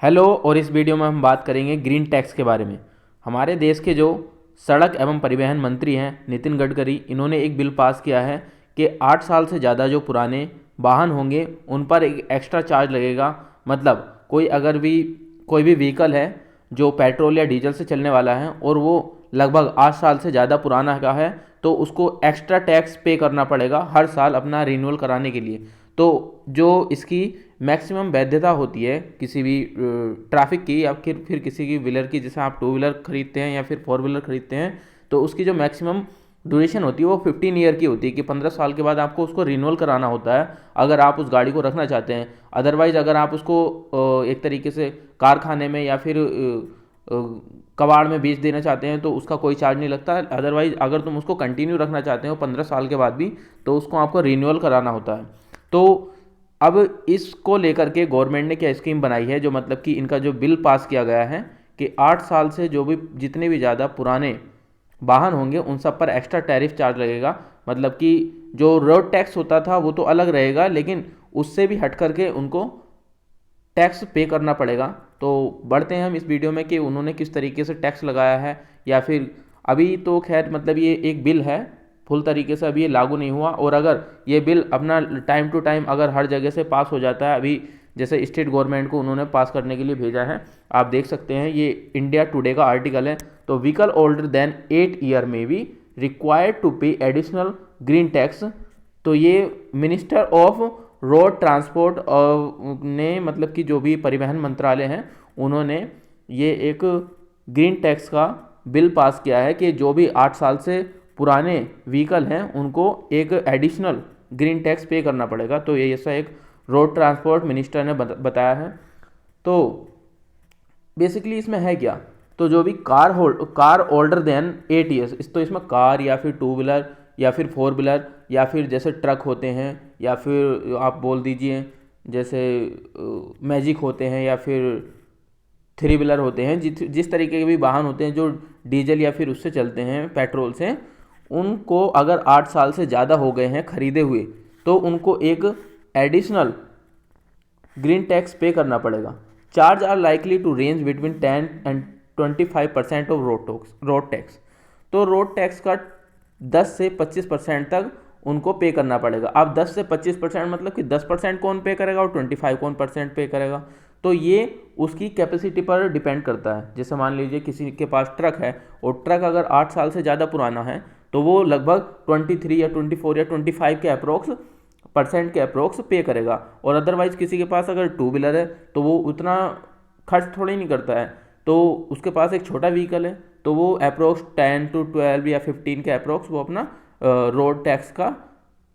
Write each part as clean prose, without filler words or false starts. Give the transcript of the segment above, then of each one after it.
Hello. और इस video में हम बात करेंगे ग्रीन टैक्स के बारे में। हमारे देश के जो सड़क एवं परिवहन मंत्री हैं नितिन गडकरी, इन्होंने एक बिल पास किया है कि 8 साल से ज़्यादा जो पुराने वाहन होंगे उन पर एक एक्स्ट्रा चार्ज लगेगा। मतलब कोई भी व्हीकल है जो पेट्रोल या डीजल से चलने वाला है और वो लगभग 8 साल से ज़्यादा पुराना का है तो उसको एक्स्ट्रा टैक्स पे करना पड़ेगा हर साल अपना रिन्यूअल कराने के लिए। तो जो इसकी मैक्सिमम वैधता होती है किसी भी ट्रैफिक की या फिर किसी की व्हीलर की, जैसे आप 2 व्हीलर खरीदते हैं या फिर 4 व्हीलर खरीदते हैं, तो उसकी जो मैक्सिमम ड्यूरेशन होती है वो 15 ईयर की होती है कि 15 साल के बाद आपको उसको रिन्यूअल कराना होता है अगर आप उस गाड़ी को रखना चाहते हैं। अदरवाइज़ अगर आप उसको एक तरीके से कारखाने में या फिर कबाड़ में बेच देना चाहते हैं तो उसका कोई चार्ज नहीं लगता। अदरवाइज़ अगर तुम उसको कंटिन्यू रखना चाहते हो 15 साल के बाद भी तो उसको आपको रिन्यूअल कराना होता है। तो अब इसको लेकर के गवर्नमेंट ने क्या स्कीम बनाई है, जो मतलब कि इनका जो बिल पास किया गया है कि 8 साल से जो भी जितने भी ज़्यादा पुराने वाहन होंगे उन सब पर एक्स्ट्रा टैरिफ चार्ज लगेगा। मतलब कि जो रोड टैक्स होता था वो तो अलग रहेगा, लेकिन उससे भी हट करके उनको टैक्स पे करना पड़ेगा। तो बढ़ते हैं हम इस वीडियो में कि उन्होंने किस तरीके से टैक्स लगाया है, या फिर अभी तो खैर मतलब ये एक बिल है, फुल तरीके से अभी ये लागू नहीं हुआ। और अगर ये बिल अपना टाइम टू टाइम अगर हर जगह से पास हो जाता है, अभी जैसे स्टेट गवर्नमेंट को उन्होंने पास करने के लिए भेजा है, आप देख सकते हैं ये इंडिया टुडे का आर्टिकल है। तो व्हीकल ओल्डर देन 8 ईयर में भी रिक्वायर्ड टू पे एडिशनल ग्रीन टैक्स। तो ये मिनिस्टर ऑफ रोड ट्रांसपोर्ट ने मतलब कि जो भी परिवहन मंत्रालय हैं उन्होंने ये एक ग्रीन टैक्स का बिल पास किया है कि जो भी 8 साल से पुराने व्हीकल हैं उनको एक एडिशनल ग्रीन टैक्स पे करना पड़ेगा। तो ये ऐसा एक रोड ट्रांसपोर्ट मिनिस्टर ने बताया है। तो बेसिकली इसमें है क्या, तो जो भी कार ओल्डर देन 8 ईयर्स, तो इसमें कार या फिर 2 व्हीलर या फिर 4 व्हीलर या फिर जैसे ट्रक होते हैं या फिर आप बोल दीजिए जैसे मैजिक होते हैं या फिर 3 व्हीलर होते हैं, जिस तरीके के भी वाहन होते हैं जो डीजल या फिर उससे चलते हैं पेट्रोल से, उनको अगर 8 साल से ज़्यादा हो गए हैं खरीदे हुए तो उनको एक एडिशनल ग्रीन टैक्स पे करना पड़ेगा। Charge are likely to range between 10 and 25% of road tax. तो रोड टैक्स का 10 से 25% तक उनको पे करना पड़ेगा। अब 10 से 25% मतलब कि 10% कौन पे करेगा और 25 कौन परसेंट पे करेगा, तो ये उसकी कैपेसिटी पर डिपेंड करता है। जैसे मान लीजिए किसी के पास ट्रक है और ट्रक अगर 8 साल से ज़्यादा पुराना है तो वो लगभग 23 या 24 या 25 के अप्रोक्स पे करेगा। और अदरवाइज किसी के पास अगर 2 व्हीलर है तो वो उतना खर्च थोड़ी नहीं करता है, तो उसके पास एक छोटा व्हीकल है तो वो अप्रोक्स 10 to 12 या 15 के अप्रोक्स वो अपना रोड टैक्स का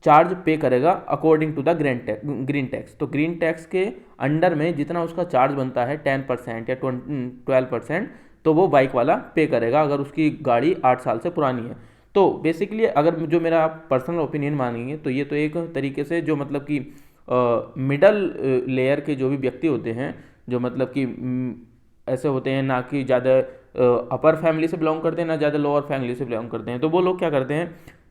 चार्ज पे करेगा according to the green tax. तो ग्रीन टैक्स के अंडर में जितना उसका चार्ज बनता है 10% या 12%, तो वो बाइक वाला पे करेगा अगर उसकी गाड़ी 8 साल से पुरानी है। तो बेसिकली अगर जो मेरा आप पर्सनल ओपिनियन मानेंगे तो ये तो एक तरीके से जो मतलब कि मिडल लेयर के जो भी व्यक्ति होते हैं, जो मतलब कि ऐसे होते हैं ना कि ज़्यादा अपर फैमिली से बिलोंग करते हैं ना ज़्यादा लोअर फैमिली से बिलोंग करते हैं, तो वो लोग क्या करते हैं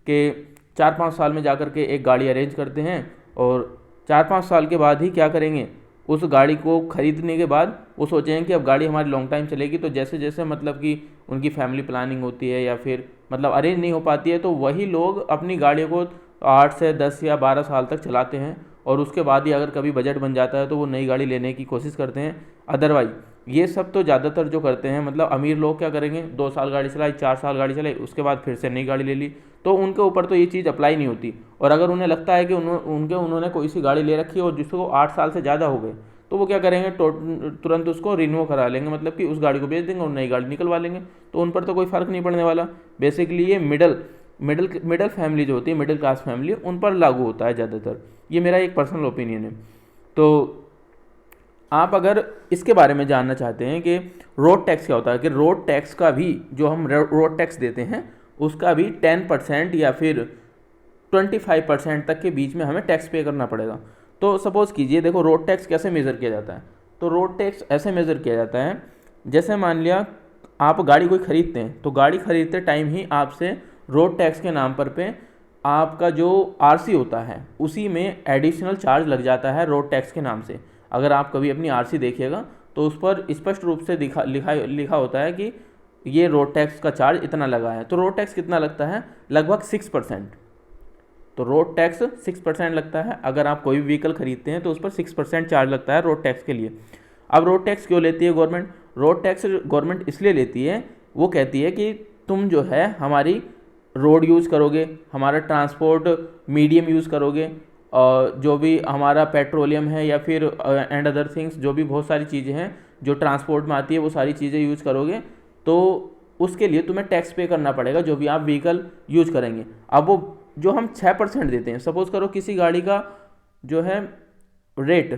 कि 4-5 साल में जा कर के एक गाड़ी अरेंज करते हैं और 4-5 साल के बाद ही क्या करेंगे, उस गाड़ी को खरीदने के बाद वो सोचेंगे कि अब गाड़ी हमारी लॉन्ग टाइम चलेगी। तो जैसे जैसे मतलब कि उनकी फैमिली प्लानिंग होती है या फिर मतलब अरेंज नहीं हो पाती है तो वही लोग अपनी गाड़ियों को 8 से 10 या 12 साल तक चलाते हैं और उसके बाद ही अगर कभी बजट बन जाता है तो वो नई गाड़ी लेने की कोशिश करते हैं। अदरवाइज ये सब तो ज़्यादातर जो करते हैं मतलब अमीर लोग क्या करेंगे, 2 साल गाड़ी चलाई, 4 साल गाड़ी चलाई, उसके बाद फिर से नई गाड़ी ले ली, तो उनके ऊपर तो ये चीज़ अप्लाई नहीं होती। और अगर उन्हें लगता है कि उन्होंने कोई सी गाड़ी ले रखी है और जिसको 8 साल से ज़्यादा हो गए तो वो क्या करेंगे, तुरंत उसको रिन्यू करा लेंगे, मतलब कि उस गाड़ी को बेच देंगे और नई गाड़ी निकलवा लेंगे। तो उन पर तो कोई फ़र्क नहीं पड़ने वाला। बेसिकली ये मिडिल फैमिली जो होती है, मिडिल क्लास फैमिली, उन पर लागू होता है ज़्यादातर। ये मेरा एक पर्सनल ओपिनियन है। तो आप अगर इसके बारे में जानना चाहते हैं कि रोड टैक्स क्या होता है, कि रोड टैक्स का भी जो हम रोड टैक्स देते हैं उसका भी 10% या फिर 25% तक के बीच में हमें टैक्स पे करना पड़ेगा। तो सपोज़ कीजिए, देखो रोड टैक्स कैसे मेज़र किया जाता है। तो रोड टैक्स ऐसे मेज़र किया जाता है, जैसे मान लिया आप गाड़ी कोई ख़रीदते हैं तो गाड़ी ख़रीदते टाइम ही आपसे रोड टैक्स के नाम पर पे आपका जो आरसी होता है उसी में एडिशनल चार्ज लग जाता है रोड टैक्स के नाम से। अगर आप कभी अपनी आरसी देखिएगा तो उस पर स्पष्ट रूप से लिखा होता है कि ये रोड टैक्स का चार्ज इतना लगा है। तो रोड टैक्स कितना लगता है? लगभग 6%। तो रोड टैक्स 6% लगता है। अगर आप कोई भी व्हीकल खरीदते हैं तो उस पर 6% चार्ज लगता है रोड टैक्स के लिए। अब रोड टैक्स क्यों लेती है गवर्नमेंट? रोड टैक्स गवर्नमेंट इसलिए लेती है, वो कहती है कि तुम जो है हमारी रोड यूज़ करोगे, हमारा ट्रांसपोर्ट मीडियम यूज़ करोगे, और जो भी हमारा पेट्रोलियम है या फिर एंड अदर थिंग्स, जो भी बहुत सारी चीज़ें हैं जो ट्रांसपोर्ट में आती है, वो सारी चीज़ें यूज़ करोगे, तो उसके लिए तुम्हें टैक्स पे करना पड़ेगा जो भी आप व्हीकल यूज करेंगे। अब वो जो हम 6% देते हैं, सपोज करो किसी गाड़ी का जो है रेट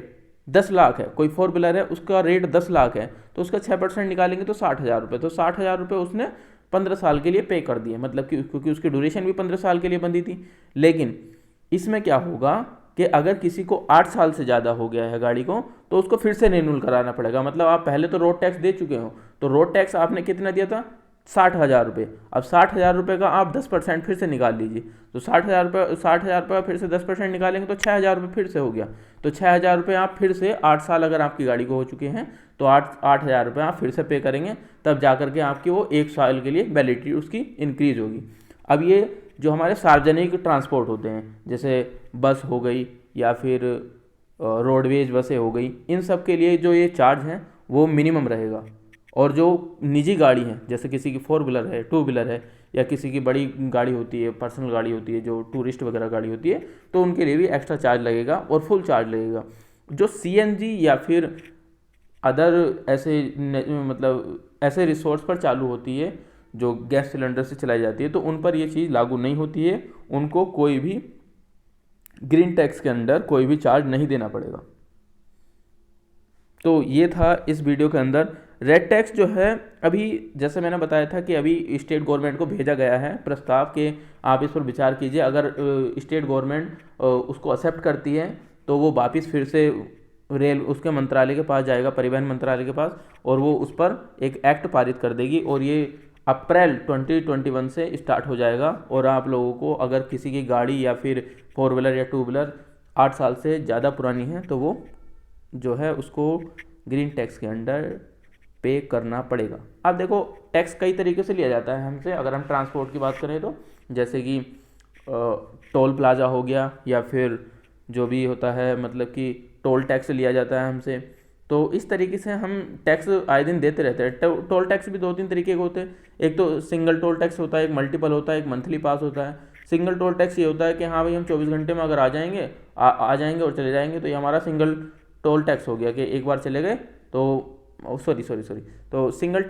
10 लाख है, कोई 4 व्हीलर है उसका रेट 10 लाख है, तो उसका 6% निकालेंगे तो 60,000 रुपये। तो 60,000 रुपये उसने 15 साल के लिए पे कर दिए, मतलब कि क्योंकि उसकी ड्यूरेशन भी 15 साल के लिए बंधी थी। लेकिन इसमें क्या होगा कि अगर किसी को 8 साल से ज़्यादा हो गया है गाड़ी को, तो उसको फिर से रिन्यूअल कराना पड़ेगा। मतलब आप पहले तो रोड टैक्स दे चुके हो, तो रोड टैक्स आपने कितना दिया था? 60,000 रुपये। अब 60,000 रुपये का आप 10% फिर से निकाल लीजिए, तो 60,000 रुपये फिर से 10% निकालेंगे तो 6,000 रुपये फिर से हो गया। तो 6,000 रुपये आप फिर से 8 साल अगर आपकी गाड़ी को हो चुके हैं तो 8,000 रुपये आप फिर से पे करेंगे, तब जा करके आपकी वो 1 साल के लिए वैलिडिटी उसकी इंक्रीज होगी। अब ये जो हमारे सार्वजनिक ट्रांसपोर्ट होते हैं, जैसे बस हो गई या फिर रोडवेज बसें हो गई, इन सब के लिए जो ये चार्ज हैं वो मिनिमम रहेगा। और जो निजी गाड़ी हैं, जैसे किसी की 4 व्हीलर है, 2 व्हीलर है, या किसी की बड़ी गाड़ी होती है, पर्सनल गाड़ी होती है, जो टूरिस्ट वगैरह गाड़ी होती है, तो उनके लिए भी एक्स्ट्रा चार्ज लगेगा और फुल चार्ज लगेगा। जो सीएनजी या फिर अदर ऐसे मतलब ऐसे रिसोर्स पर चालू होती है जो गैस सिलेंडर से चलाई जाती है, तो उन पर ये चीज़ लागू नहीं होती है। उनको कोई भी ग्रीन टैक्स के अंडर कोई भी चार्ज नहीं देना पड़ेगा। तो ये था इस वीडियो के अंदर। रेड टैक्स जो है, अभी जैसे मैंने बताया था कि अभी स्टेट गवर्नमेंट को भेजा गया है प्रस्ताव के आप इस पर विचार कीजिए। अगर स्टेट गवर्नमेंट उसको एक्सेप्ट करती है तो वो वापस फिर से रेल उसके मंत्रालय के पास जाएगा, परिवहन मंत्रालय के पास, और वो उस पर एक एक्ट पारित कर देगी, और ये अप्रैल 2021 से स्टार्ट हो जाएगा। और आप लोगों को अगर किसी की गाड़ी या फिर 4 व्हीलर या 2 व्हीलर 8 साल से ज़्यादा पुरानी है तो वो जो है उसको ग्रीन टैक्स के अंडर पे करना पड़ेगा। अब देखो, टैक्स कई तरीके से लिया जाता है हमसे। अगर हम ट्रांसपोर्ट की बात करें तो जैसे कि टोल प्लाजा हो गया, या फिर जो भी होता है मतलब कि टोल टैक्स लिया जाता है हमसे। तो इस तरीके से हम टैक्स आए दिन देते रहते हैं। टोल टैक्स भी 2-3 तरीके के होते हैं। एक तो सिंगल टोल टैक्स होता है, एक मल्टीपल होता है, एक मंथली पास होता है। सिंगल टोल टैक्स ये होता है कि हाँ भाई, हम 24 घंटे में अगर आ जाएंगे और चले जाएंगे, तो ये हमारा सिंगल टोल टैक्स हो गया कि एक बार चले गए तो सॉरी तो सिंगल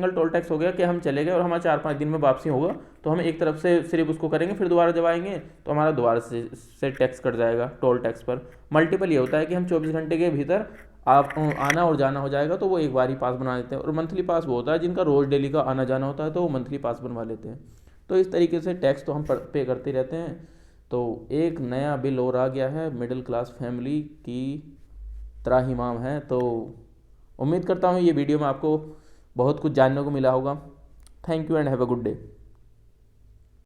टोल टैक्स हो गया कि हम चले गए और हमारा 4-5 दिन में वापसी होगा, तो हम एक तरफ से सिर्फ उसको करेंगे, फिर दोबारा जब आएंगे तो हमारा दोबारा से टैक्स कट जाएगा टोल टैक्स पर। मल्टीपल ये होता है कि हम 24 घंटे के भीतर आप आना और जाना हो जाएगा, तो वो एक बार ही पास बना लेते हैं। और मंथली पास वो होता है जिनका रोज़ डेली का आना जाना होता है, तो वो मंथली पास बनवा लेते हैं। तो इस तरीके से टैक्स तो हम पे करते रहते हैं। तो एक नया बिल और आ गया है, मिडिल क्लास फैमिली की त्राहिमाम है। तो उम्मीद करता हूँ ये वीडियो में आपको बहुत कुछ जानने को मिला होगा। Thank you and have a good day.